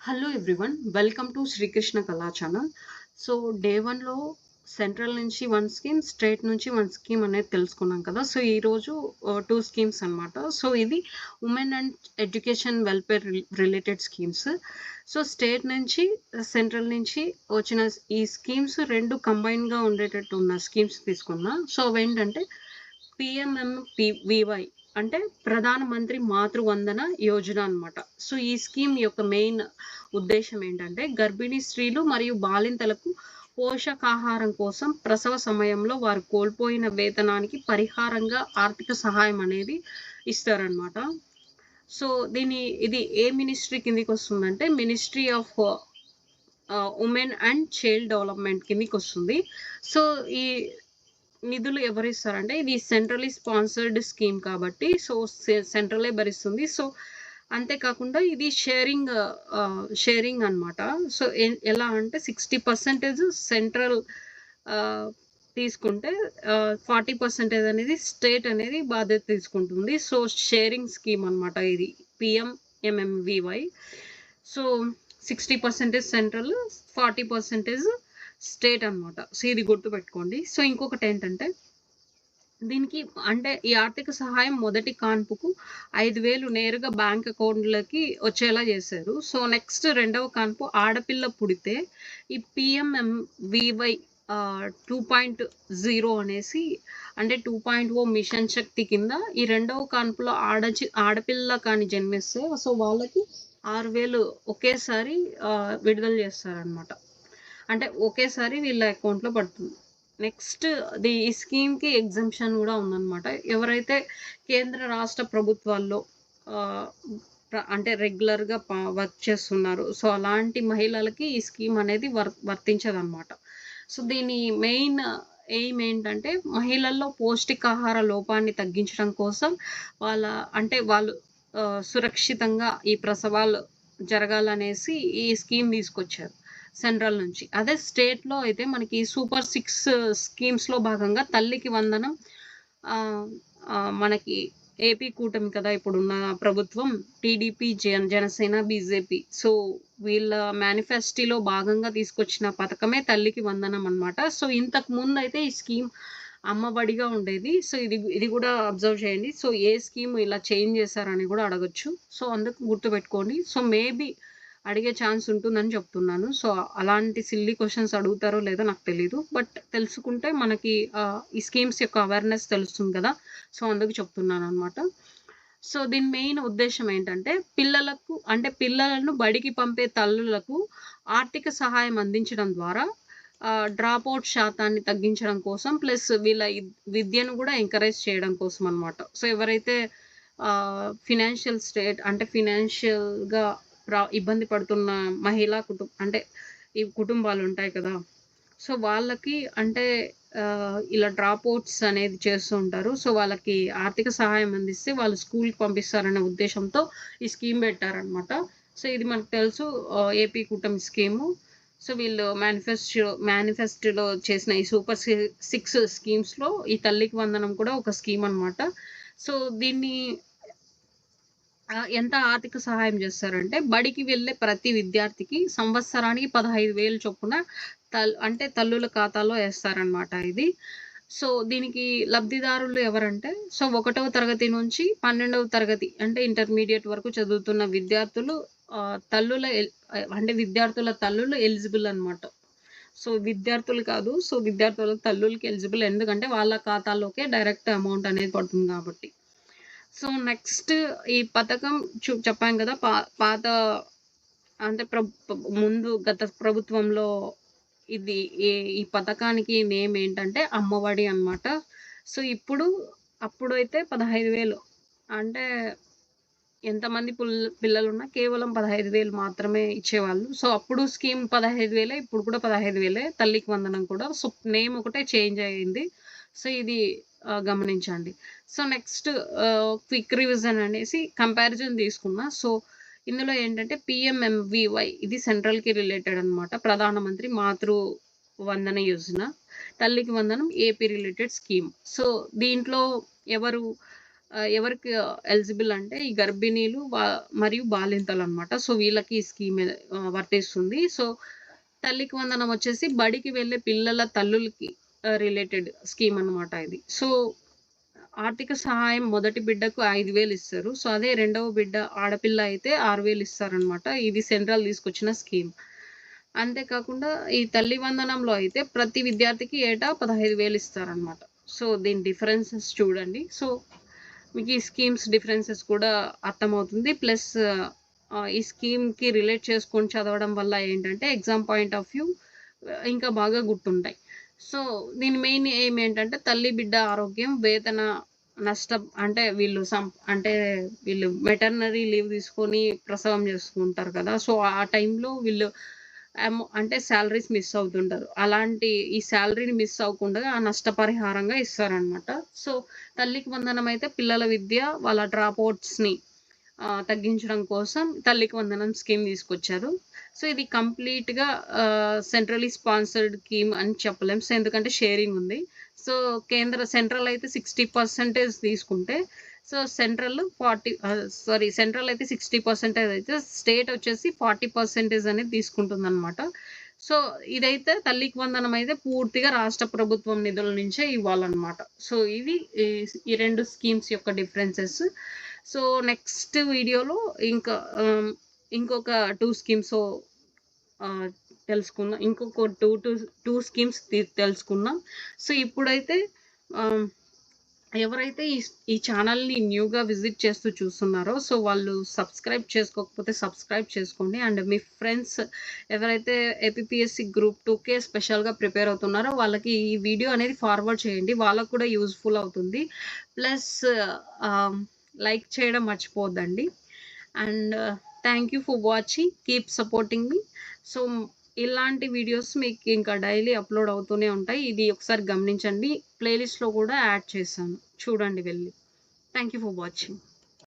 Hello everyone. Welcome to Srikrishna Kala channel. So day 1లో central నుంచి 1 scheme, state నుంచి 1 scheme అనేది తెలుసుకున్నాం కదా! సో ఈరోజు 2 స్కీమ్స్ అనమాట. సో ఇది women and education welfare related schemes. So state నుంచి, సెంట్రల్ నుంచి వచ్చిన ఈ స్కీమ్స్ 2 కంబైన్డ్‌గా ఉండేటట్టు ఉన్న స్కీమ్స్ తీసుకున్నా. సో అవేంటంటే పీఎంఎంపీవీవై అంటే ప్రధాన మంత్రి మాతృవందన యోజన అన్నమాట. సో ఈ స్కీమ్ యొక్క మెయిన్ ఉద్దేశ్యం ఏంటంటే గర్భిణీ స్త్రీలు మరియు బాలింతలకు పోషకాహారం కోసం ప్రసవ సమయంలో వారు కోల్పోయిన వేతనానికి పరిహారంగా ఆర్థిక సహాయం అనేది ఇస్తారనమాట. సో ఇది ఏ మినిస్ట్రీ కిందకి వస్తుందంటే ministry of women and child development కిందకి వస్తుంది. సో ఈ నిధులు ఎవరిస్తారంటే ఇది సెంట్రల్లీ స్పాన్సర్డ్ స్కీమ్ కాబట్టి సో సెంట్రలే భరిస్తుంది. సో అంతేకాకుండా ఇది షేరింగ్ అన్నమాట. సో ఎలా అంటే 60% సెంట్రల్ తీసుకుంటే 40% అనేది స్టేట్ అనేది బాధ్యత తీసుకుంటుంది. సో షేరింగ్ స్కీమ్ అన్నమాట ఇది పిఎంఎంఎంవివై. సో 60% సెంట్రల్, 40% స్టేట్ అన్నమాట. సో ఇది గుర్తుపెట్టుకోండి. సో ఇంకొకటేంటంటే దీనికి అంటే ఈ ఆర్థిక సహాయం మొదటి కాన్పుకు 5,000 నేరుగా బ్యాంక్ అకౌంట్‌లకి వచ్చేలా చేశారు. సో నెక్స్ట్ రెండవ కాన్పు ఆడపిల్ల పుడితే ఈ పీఎంఎంవీవై 2.0 అనేసి అంటే 2.0 మిషన్ శక్తి కింద ఈ రెండవ కాన్పులో ఆడపిల్ల కానీ జన్మిస్తే సో వాళ్ళకి 6,000 ఒకేసారి విడుదల చేస్తారనమాట. అంటే ఒకేసారి వీళ్ళ అకౌంట్‌లో పడుతుంది. నెక్స్ట్ ఈ స్కీమ్‌కి ఎగ్జంప్షన్ గూడా ఉందనమాట. ఎవరైతే కేంద్ర, రాష్ట్ర ప్రభుత్వాల్లో ఆహ్, అంటే రెగ్యులర్‌గా వర్క్ చేస్తున్నారో సో అలాంటి మహిళలకి ఈ స్కీమ్ అనేది వర్తించదనమాట. సో దీని మెయిన్ ఎయిమ్ ఏంటంటే మహిళల్లో పౌష్టికాహార లోపాన్ని తగ్గించడం కోసం వాళ్ళ అంటే వాళ్ళు సురక్షితంగా ఈ ప్రసవాలు జరగాలనేసి ఈ స్కీమ్ తీసుకొచ్చారు సెంట్రల్ నుంచి. అదే స్టేట్‌లో అయితే మనకి సూపర్ 6 స్కీమ్స్‌లో భాగంగా తల్లికి వందనం ఆహ్, మనకి ఏపీ కూటమి కదా ఇప్పుడున్న ప్రభుత్వం టీడీపీ, జనసేన, బీజేపీ. సో వీళ్ళ మేనిఫెస్టోలో భాగంగా తీసుకొచ్చిన పథకమే తల్లికి వందనం అన్నమాట. సో ఇంతకు ముందయితే ఈ స్కీమ్ అమ్మఒడిగా ఉండేది. సో ఇది కూడా అబ్జర్వ్ చేయండి. సో ఏ స్కీమ్ ఇలా చేంజ్ చేశారని కూడా అడగొచ్చు. సో అందుకు గుర్తుపెట్టుకోండి. సో మేబీ అడిగే ఛాన్స్ ఉంటుందని చెప్తున్నాను. సో అలాంటి సిల్లీ క్వెషన్స్ అడుగుతారో లేదో నాకు తెలీదు. బట్ తెలుసుకుంటే మనకి ఈ స్కీమ్స్ యొక్క అవేర్‌నెస్ తెలుస్తుంది కదా! సో అందుకు చెప్తున్నాననమాట. సో దీని మెయిన్ ఉద్దేశ్యం ఏంటంటే పిల్లలకు అంటే పిల్లలను బడికి పంపే తల్లులకు ఆర్థిక సహాయం అందించడం ద్వారా డ్రాప్ ఔట్ శాతాన్ని తగ్గించడం కోసం ప్లస్ వీళ్ళ విద్యను కూడా ఎంకరేజ్ చేయడం కోసం అన్నమాట. సో ఎవరైతే ఫినాన్షియల్ స్టేట్ అంటే ఫినాన్షియల్‌గా ఇబ్బంది పడుతున్న అంటే ఈ కుటుంబాలు ఉంటాయి కదా! సో వాళ్ళకి అంటే ఇలా డ్రాప్ ఔట్స్ అనేది చేస్తూ ఉంటారు. సో వాళ్ళకి ఆర్థిక సహాయం అందిస్తే వాళ్ళు స్కూల్‌కి పంపిస్తారనే ఉద్దేశ్యంతో ఈ స్కీమ్ పెట్టారనమాట. సో ఇది మనకు తెలుసు ఏపీ కూటమి స్కీము. సో వీళ్ళు మేనిఫెస్టోలో చేసిన ఈ సూపర్ 6 స్కీమ్స్‌లో ఈ తల్లికి వందనం కూడా ఒక స్కీమ్ అనమాట. సో దీన్ని ఎంత ఆర్థిక సహాయం చేస్తారంటే బడికి వెళ్ళే ప్రతి విద్యార్థికి సంవత్సరానికి 15,000 చొప్పున అంటే తల్లుల ఖాతాలో ఏస్తారనమాట ఇది. సో దీనికి లబ్ధిదారులు ఎవరంటే సో 1వ తరగతి నుంచి 12వ తరగతి అంటే ఇంటర్మీడియేట్ వరకు చదువుతున్న విద్యార్థులు అంటే విద్యార్థుల తల్లులు ఎలిజిబుల్ అనమాట. సో విద్యార్థులు కాదు. సో విద్యార్థుల తల్లులకి ఎలిజిబుల్. ఎందుకంటే వాళ్ళ ఖాతాలోకే డైరెక్ట్ అమౌంట్ అనేది పడుతుంది కాబట్టి. సో నెక్స్ట్ ఈ పథకం చెప్పాను కదా! పాత అంటే ముందు గత ప్రభుత్వంలో ఇది ఈ పథకానికి నేమ్ ఏంటంటే అమ్మఒడి అన్నమాట. సో అప్పుడైతే 15,000 అంటే ఎంతమంది పిల్లలున్నా కేవలం 15,000 మాత్రమే ఇచ్చేవాళ్ళు. సో అప్పుడు స్కీమ్ 15,000 ఇప్పుడు కూడా 15,000 తల్లికి వందనం కూడా. సో నేమ్ ఒకటే చేంజ్ అయింది. సో ఇది గమనించండి. సో నెక్స్ట్ క్విక్ రివిజన్ అనేసి కంపారిజన్ తీసుకున్నా. సో ఇందులో ఏంటంటే పీఎంఎంవీవై ఇది సెంట్రల్‌కి రిలేటెడ్ అన్నమాట. ప్రధానమంత్రి మాతృ వందన యోజన. తల్లికి వందనం ఏపీ రిలేటెడ్ స్కీమ్. సో దీంట్లో ఎవరు ఎవరికి ఎలిజిబుల్ అంటే ఈ గర్భిణీలు మరియు బాలింతలనమాట. సో, వీళ్ళకి ఈ స్కీమ్ వర్తిస్తుంది. సో, తల్లికి వందనం వచ్చేసి బడికి వెళ్ళే పిల్లల తల్లులకి రిలేటెడ్ స్కీమ్ అనమాట ఇది. సో, ఆర్థిక సహాయం మొదటి బిడ్డకు 5,000 ఇస్తారు. సో, అదే రెండవ బిడ్డ ఆడపిల్ల అయితే 6,000 ఇస్తారనమాట. ఇది సెంట్రల్ తీసుకొచ్చిన స్కీమ్. అంతే కాకుండా ఈ తల్లి వందనంలో అయితే ప్రతి విద్యార్థికి ఏటా 15,000 ఇస్తారనమాట. సో, దీని డిఫరెన్సెస్ చూడండి. సో, మీకు ఈ స్కీమ్స్ డిఫరెన్సెస్ కూడా అర్థమవుతుంది. ప్లస్ ఈ స్కీమ్‌కి రిలేట్ చేసుకొని చదవడం వల్ల ఏంటంటే ఎగ్జామ్ పాయింట్ ఆఫ్ వ్యూ ఇంకా బాగా గుర్తుంటాయి. సో, దీని మెయిన్ ఎయిమ్ ఏంటంటే తల్లి, బిడ్డ ఆరోగ్యం, వేతన నష్టం అంటే అంటే వీళ్ళు మెటర్నరీ లీవ్ తీసుకొని ప్రసవం చేసుకుంటారు కదా! సో, ఆ టైంలో వీళ్ళు అంటే సాలరీస్ మిస్ అవుతుంటారు. అలాంటి ఈ సాలరీని మిస్ అవ్వకుండా ఆ నష్టపరిహారంగా ఇస్తారనమాట. సో, తల్లికి వందనం అయితే పిల్లల విద్య, వాళ్ళ డ్రాప్ ఔట్స్‌ని తగ్గించడం కోసం తల్లికి వందనం స్కీమ్ తీసుకొచ్చారు. సో, ఇది కంప్లీట్‌గా సెంట్రల్లీ స్పాన్సర్డ్ స్కీమ్ అని చెప్పలేం. సో, ఎందుకంటే షేరింగ్ ఉంది. సో, సెంట్రల్ అయితే 60% తీసుకుంటే, సో, సెంట్రల్ అయితే 60% అయితే స్టేట్ వచ్చేసి 40% అనేది తీసుకుంటుందనమాట. సో, ఇదైతే తల్లికి వందనం అయితే పూర్తిగా రాష్ట్ర ప్రభుత్వం నిధుల నుంచే ఇవ్వాలనమాట. సో, ఇవి ఈ ఈ 2 స్కీమ్స్ యొక్క డిఫరెన్సెస్. సో, నెక్స్ట్ వీడియోలో ఇంకా ఇంకొక 2 స్కీమ్స్ ఆహ్, తెలుసుకుందాం. ఇంకొక 2 స్కీమ్స్ తెలుసుకుందాం. సో, ఇప్పుడైతే ఆహ్, ఎవరైతే ఈ ఛానల్‌ని న్యూగా విజిట్ చేస్తూ చూస్తున్నారో, సో, వాళ్ళు సబ్స్క్రైబ్ చేసుకోకపోతే సబ్స్క్రైబ్ చేసుకోండి. అండ్ మీ ఫ్రెండ్స్ ఎవరైతే ఏపీపీఎస్సీ గ్రూప్ 2కే స్పెషల్‌గా ప్రిపేర్ అవుతున్నారో వాళ్ళకి ఈ వీడియో అనేది ఫార్వర్డ్ చేయండి. వాళ్ళకి కూడా యూజ్‌ఫుల్ అవుతుంది. ప్లస్ ఆహ్, లైక్ చేయడం మర్చిపోవద్దండి. And thank you for watching. Keep supporting మీ. సో, ఇలాంటి వీడియోస్ మీకు ఇంకా డైలీ అప్‌లోడ్ అవుతూనే ఉంటాయి. ఇది ఒకసారి గమనించండి. ప్లేలిస్ట్‌లో కూడా యాడ్ చేశాను. చూడండి వెళ్ళి. Thank you for watching.